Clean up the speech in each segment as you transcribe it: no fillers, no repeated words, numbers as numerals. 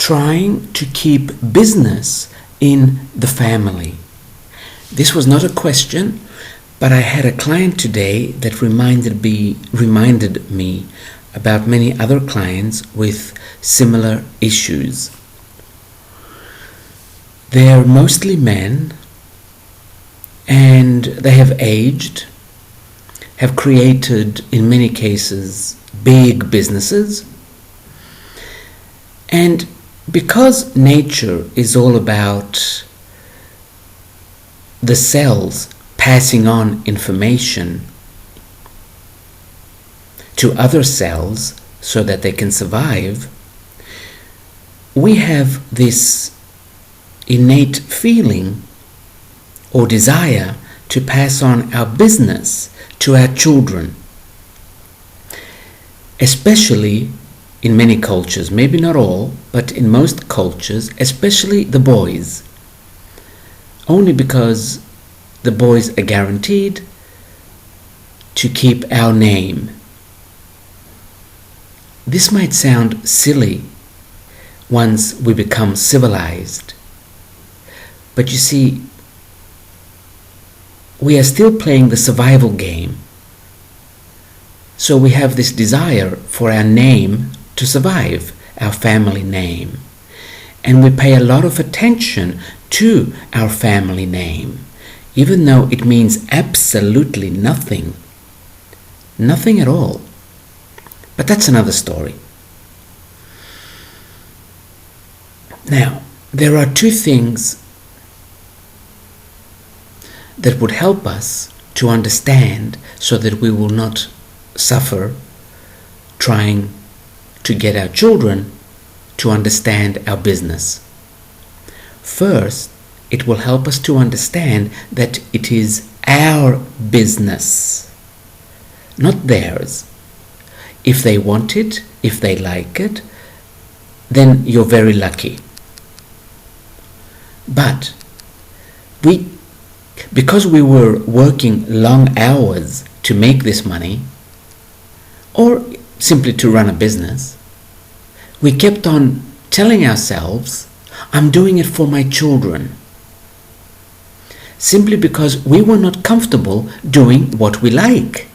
trying to keep business in the family. This was not a question, but I had a client today that reminded me about many other clients with similar issues. They're mostly men, and they have aged, have created, in many cases, big businesses. And because nature is all about the cells passing on information to other cells so that they can survive, we have this innate feeling or desire to pass on our business to our children, especially in many cultures, maybe not all, but in most cultures, especially the boys, only because the boys are guaranteed to keep our name. This might sound silly once we become civilized, but you see, we are still playing the survival game. So we have this desire for our name to survive, our family name. And we pay a lot of attention to our family name, even though it means absolutely nothing. Nothing at all. But that's another story. Now, there are two things that would help us to understand so that we will not suffer trying to get our children to understand our business. First, it will help us to understand that it is our business, not theirs. If they want it, if they like it, then you're very lucky. But because we were working long hours to make this money, or simply to run a business, we kept on telling ourselves, I'm doing it for my children. Simply because we were not comfortable doing what we like.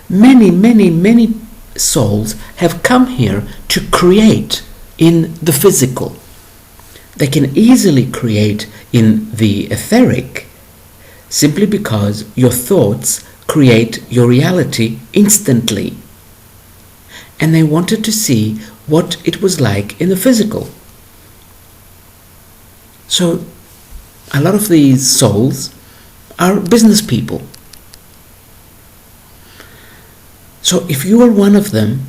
Many souls have come here to create in the physical. They can easily create in the etheric, simply because your thoughts create your reality instantly. And they wanted to see what it was like in the physical. So a lot of these souls are business people. So if you are one of them,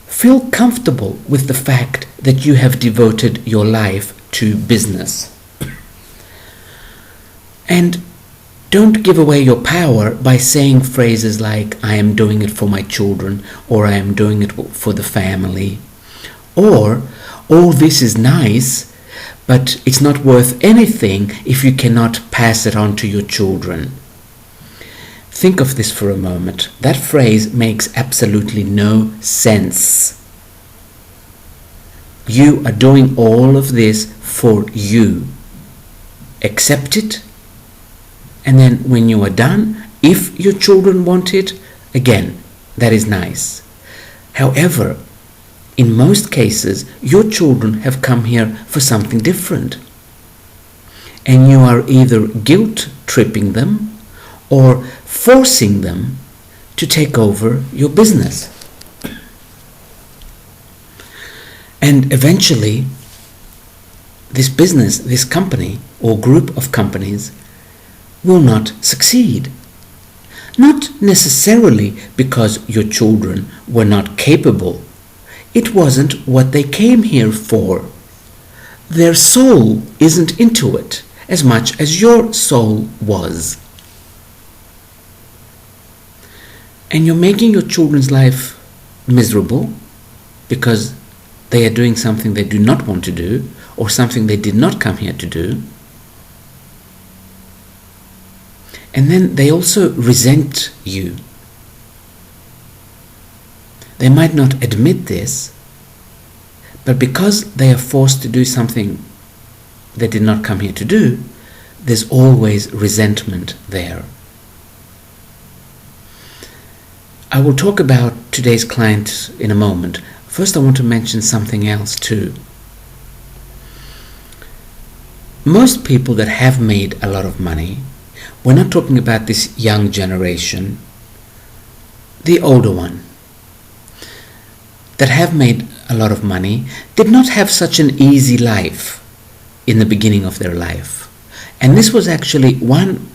feel comfortable with the fact that you have devoted your life to business. And don't give away your power by saying phrases like, I am doing it for my children, or I am doing it for the family, or, oh, this is nice, but it's not worth anything if you cannot pass it on to your children. Think of this for a moment. That phrase makes absolutely no sense. You are doing all of this for you. Accept it, and then when you are done, if your children want it, again, that is nice. However, in most cases, your children have come here for something different. And you are either guilt-tripping them or forcing them to take over your business. And eventually, this business, this company or group of companies will not succeed. Not necessarily because your children were not capable. It wasn't what they came here for. Their soul isn't into it as much as your soul was. And you're making your children's life miserable because they are doing something they do not want to do, or something they did not come here to do. And then they also resent you. They might not admit this, But because they are forced to do something they did not come here to do, there's always resentment there. I will talk about today's client in a moment. First, I want to mention something else too. Most people that have made a lot of money, we're not talking about this young generation, the older one, that have made a lot of money, did not have such an easy life in the beginning of their life. And this was actually one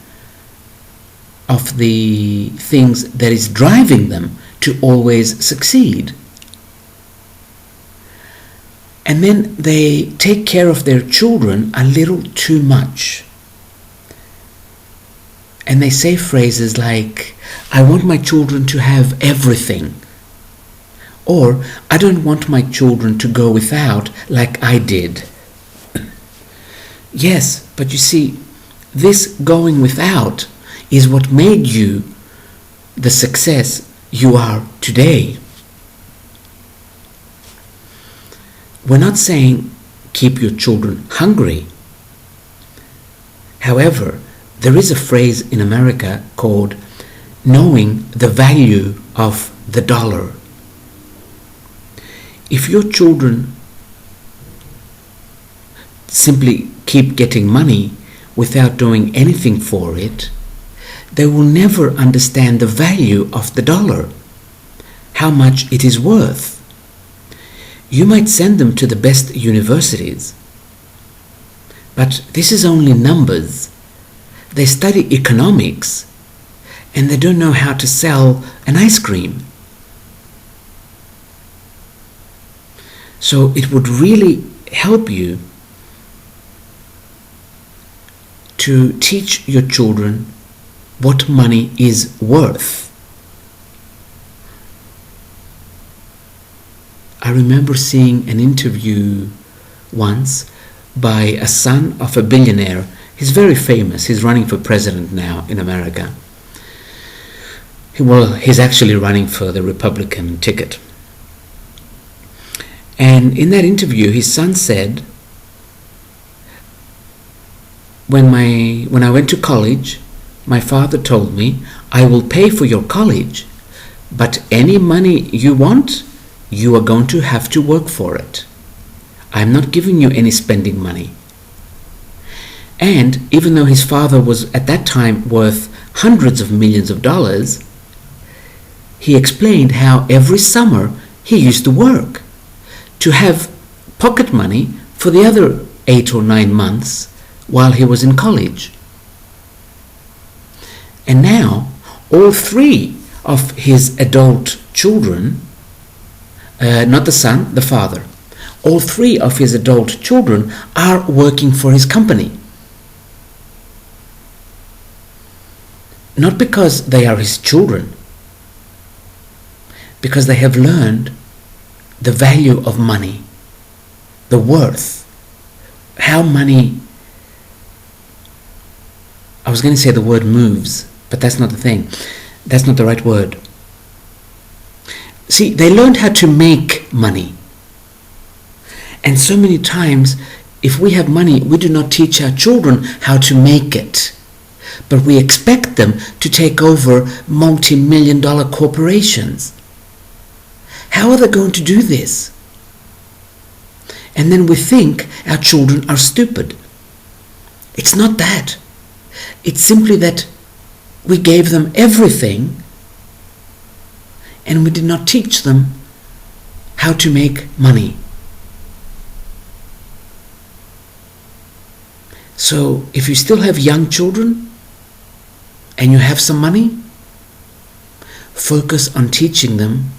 of the things that is driving them to always succeed. And then they take care of their children a little too much. And they say phrases like, I want my children to have everything. Or, I don't want my children to go without like I did. Yes, but you see, this going without is what made you the success you are today. We're not saying keep your children hungry. However, there is a phrase in America called knowing the value of the dollar. If your children simply keep getting money without doing anything for it, they will never understand the value of the dollar, how much it is worth. You might send them to the best universities, but this is only numbers. They study economics and they don't know how to sell an ice cream. So it would really help you to teach your children what money is worth. I remember seeing an interview once by a son of a billionaire. He's very famous. He's running for president now in America. Well, he's actually running for the Republican ticket. And in that interview, his son said, when I went to college, my father told me, I will pay for your college, but any money you want, you are going to have to work for it. I'm not giving you any spending money. And even though his father was at that time worth hundreds of millions of dollars, he explained how every summer he used to work to have pocket money for the other 8 or 9 months while he was in college. And now all 3 of his adult children, not the son, the father, all 3 of his adult children are working for his company. Not because they are his children, because they have learned the value of money, the worth, how money, I was going to say the word moves, but that's not the thing. That's not the right word. See, they learned how to make money. And so many times, if we have money, we do not teach our children how to make it. But we expect them to take over multi-million-dollar corporations. How are they going to do this? And then we think our children are stupid. It's not that. It's simply that we gave them everything and we did not teach them how to make money. So if you still have young children and you have some money, focus on teaching them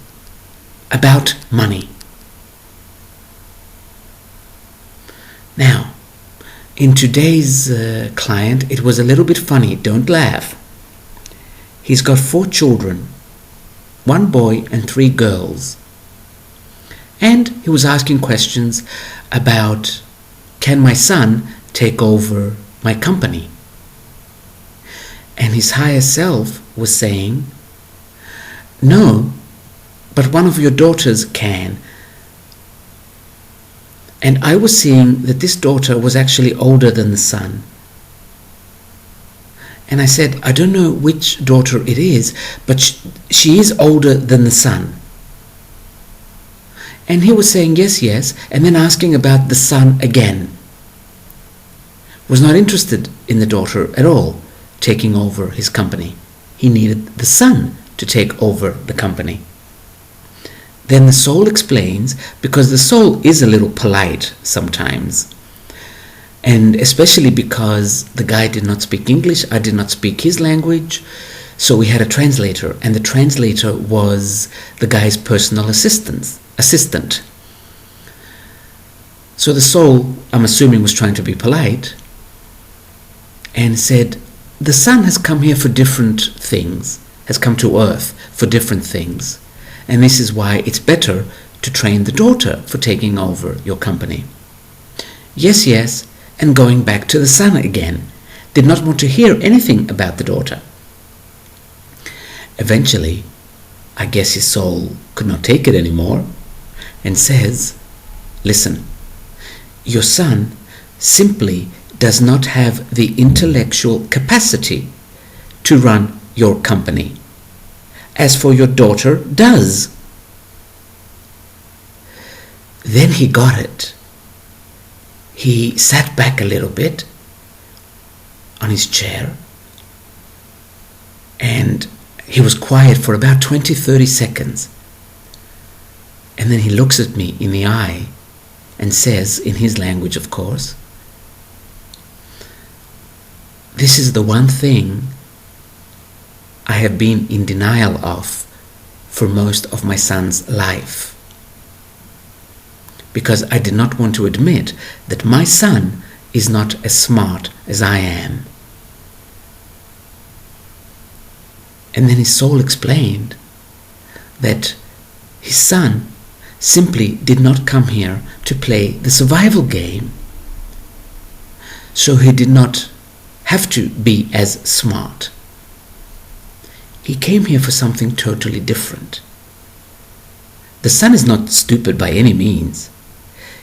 about money. Now, in today's client, it was a little bit funny. Don't laugh. He's got 4 children, 1 boy and 3 girls. And he was asking questions about, can my son take over my company? And his higher self was saying, no, but one of your daughters can. And I was seeing that this daughter was actually older than the son. And I said, I don't know which daughter it is, but she is older than the son. And he was saying yes, yes, and then asking about the son again. Was not interested in the daughter at all taking over his company. He needed the son to take over the company. Then the soul explains, because the soul is a little polite sometimes, and especially because the guy did not speak English, I did not speak his language, so we had a translator, and the translator was the guy's personal assistant. So the soul, I'm assuming, was trying to be polite and said, the son has come here for different things, has come to earth for different things, and this is why it's better to train the daughter for taking over your company. Yes, yes, and going back to the son again, did not want to hear anything about the daughter. Eventually, I guess his soul could not take it anymore and says, listen, your son simply does not have the intellectual capacity to run your company, as for your daughter does. Then he got it. He sat back a little bit on his chair and he was quiet for about 20-30 seconds. And then he looks at me in the eye and says, in his language of course, this is the one thing I have been in denial of for most of my son's life, because I did not want to admit that my son is not as smart as I am. And then his soul explained that his son simply did not come here to play the survival game, so he did not have to be as smart. He came here for something totally different. The son is not stupid by any means.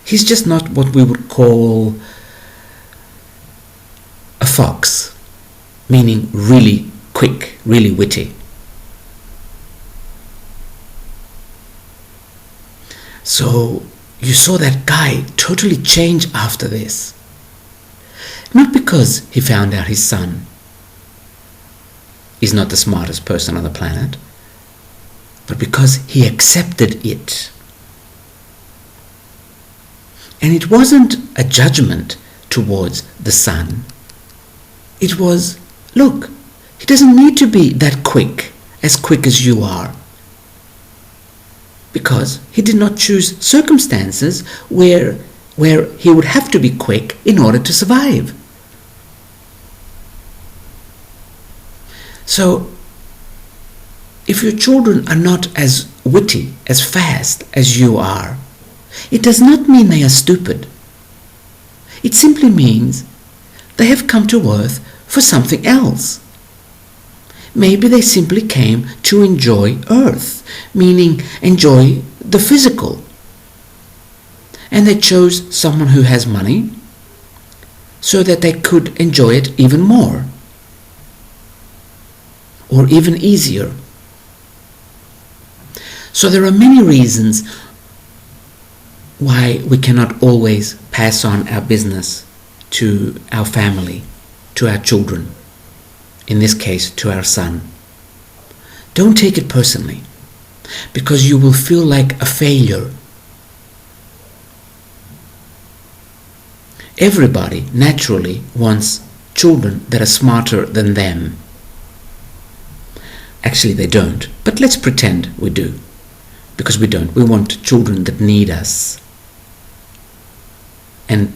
He's just not what we would call a fox, meaning really quick, really witty. So you saw that guy totally change after this. Not because he found out his son is not the smartest person on the planet, but because he accepted it. And it wasn't a judgment towards the son. It was, look, he doesn't need to be that quick as you are. Because he did not choose circumstances where he would have to be quick in order to survive. So, if your children are not as witty, as fast as you are, it does not mean they are stupid. It simply means they have come to earth for something else. Maybe they simply came to enjoy earth, meaning enjoy the physical. And they chose someone who has money so that they could enjoy it even more, or even easier. So there are many reasons why we cannot always pass on our business to our family, to our children, in this case to our son. Don't take it personally, because you will feel like a failure. Everybody naturally wants children that are smarter than them. Actually, they don't, but let's pretend we do, because we don't. We want children that need us. And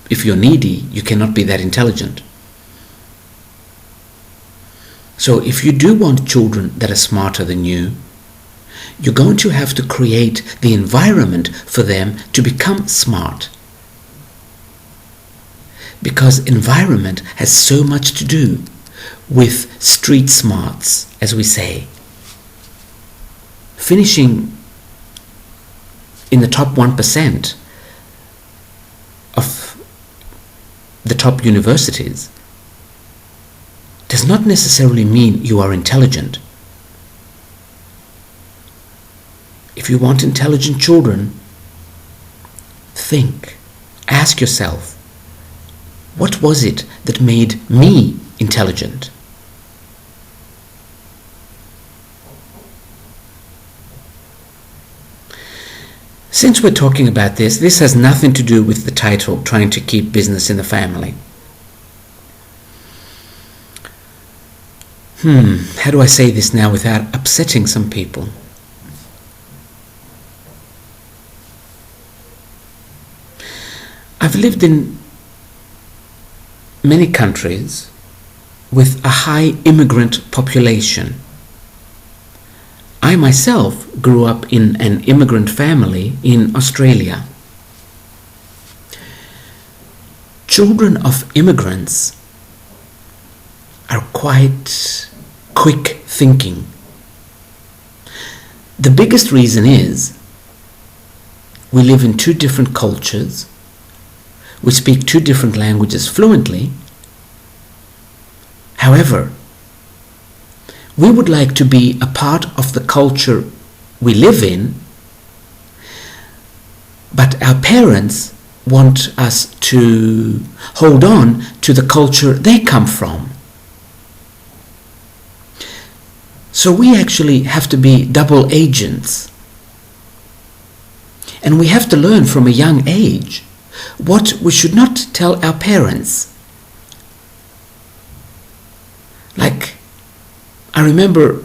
if you're needy, you cannot be that intelligent. So if you do want children that are smarter than you, you're going to have to create the environment for them to become smart. Because environment has so much to do with street smarts, as we say. Finishing in the top 1% the top universities does not necessarily mean you are intelligent. If you want intelligent children, think, ask yourself, what was it that made me intelligent? Since we're talking about this has nothing to do with the title, Trying to Keep Business in the Family. How do I say this now without upsetting some people? I've lived in many countries with a high immigrant population. I myself grew up in an immigrant family in Australia. Children of immigrants are quite quick thinking. The biggest reason is we live in two different cultures. We speak two different languages fluently. However, we would like to be a part of the culture we live in, but our parents want us to hold on to the culture they come from. So we actually have to be double agents. And we have to learn from a young age what we should not tell our parents. Like, I remember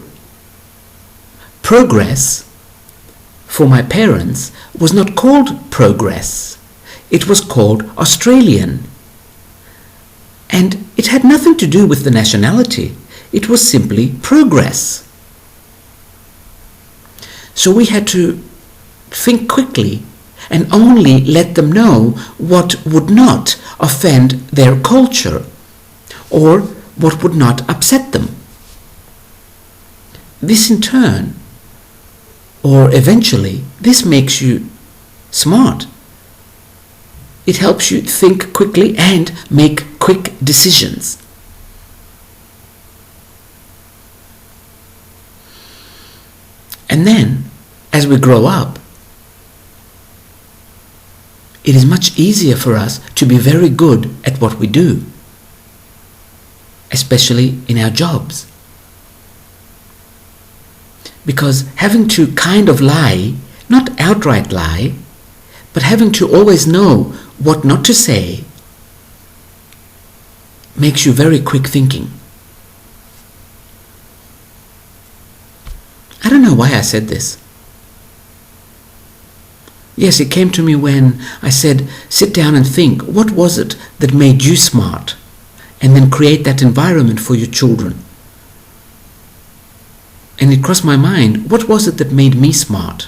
progress for my parents was not called progress. It was called Australian. And it had nothing to do with the nationality. It was simply progress. So we had to think quickly and only let them know what would not offend their culture or what would not upset them. This in turn, or eventually, this makes you smart. It helps you think quickly and make quick decisions. And then, as we grow up, it is much easier for us to be very good at what we do, especially in our jobs. Because having to kind of lie, not outright lie, but having to always know what not to say, makes you very quick thinking. I don't know why I said this. Yes, it came to me when I said, sit down and think, what was it that made you smart? And then create that environment for your children. And it crossed my mind, what was it that made me smart?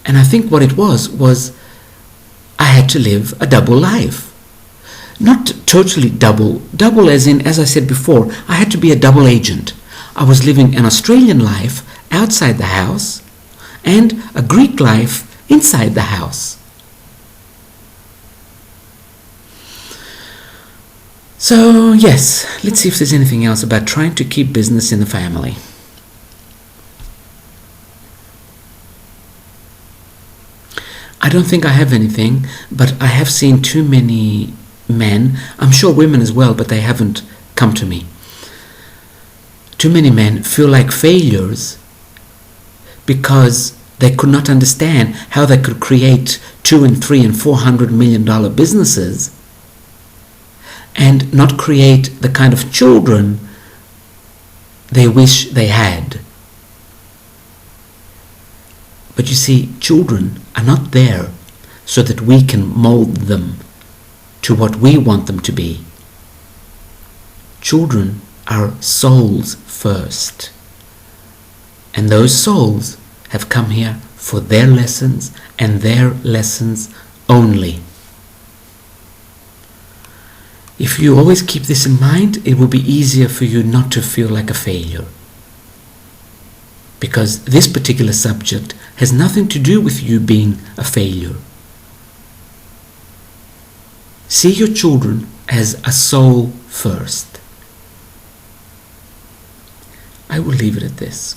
And I think what it was I had to live a double life. Not totally double as in, as I said before, I had to be a double agent. I was living an Australian life outside the house and a Greek life inside the house. So yes, let's see if there's anything else about trying to keep business in the family. I don't think I have anything, but I have seen too many men, I'm sure women as well, but they haven't come to me. Too many men feel like failures because they could not understand how they could create $200 and $300 and $400 million businesses and not create the kind of children they wish they had. But you see, children are not there so that we can mold them to what we want them to be. Children are souls first. And those souls have come here for their lessons and their lessons only. If you always keep this in mind, it will be easier for you not to feel like a failure. Because this particular subject has nothing to do with you being a failure. See your children as a soul first. I will leave it at this.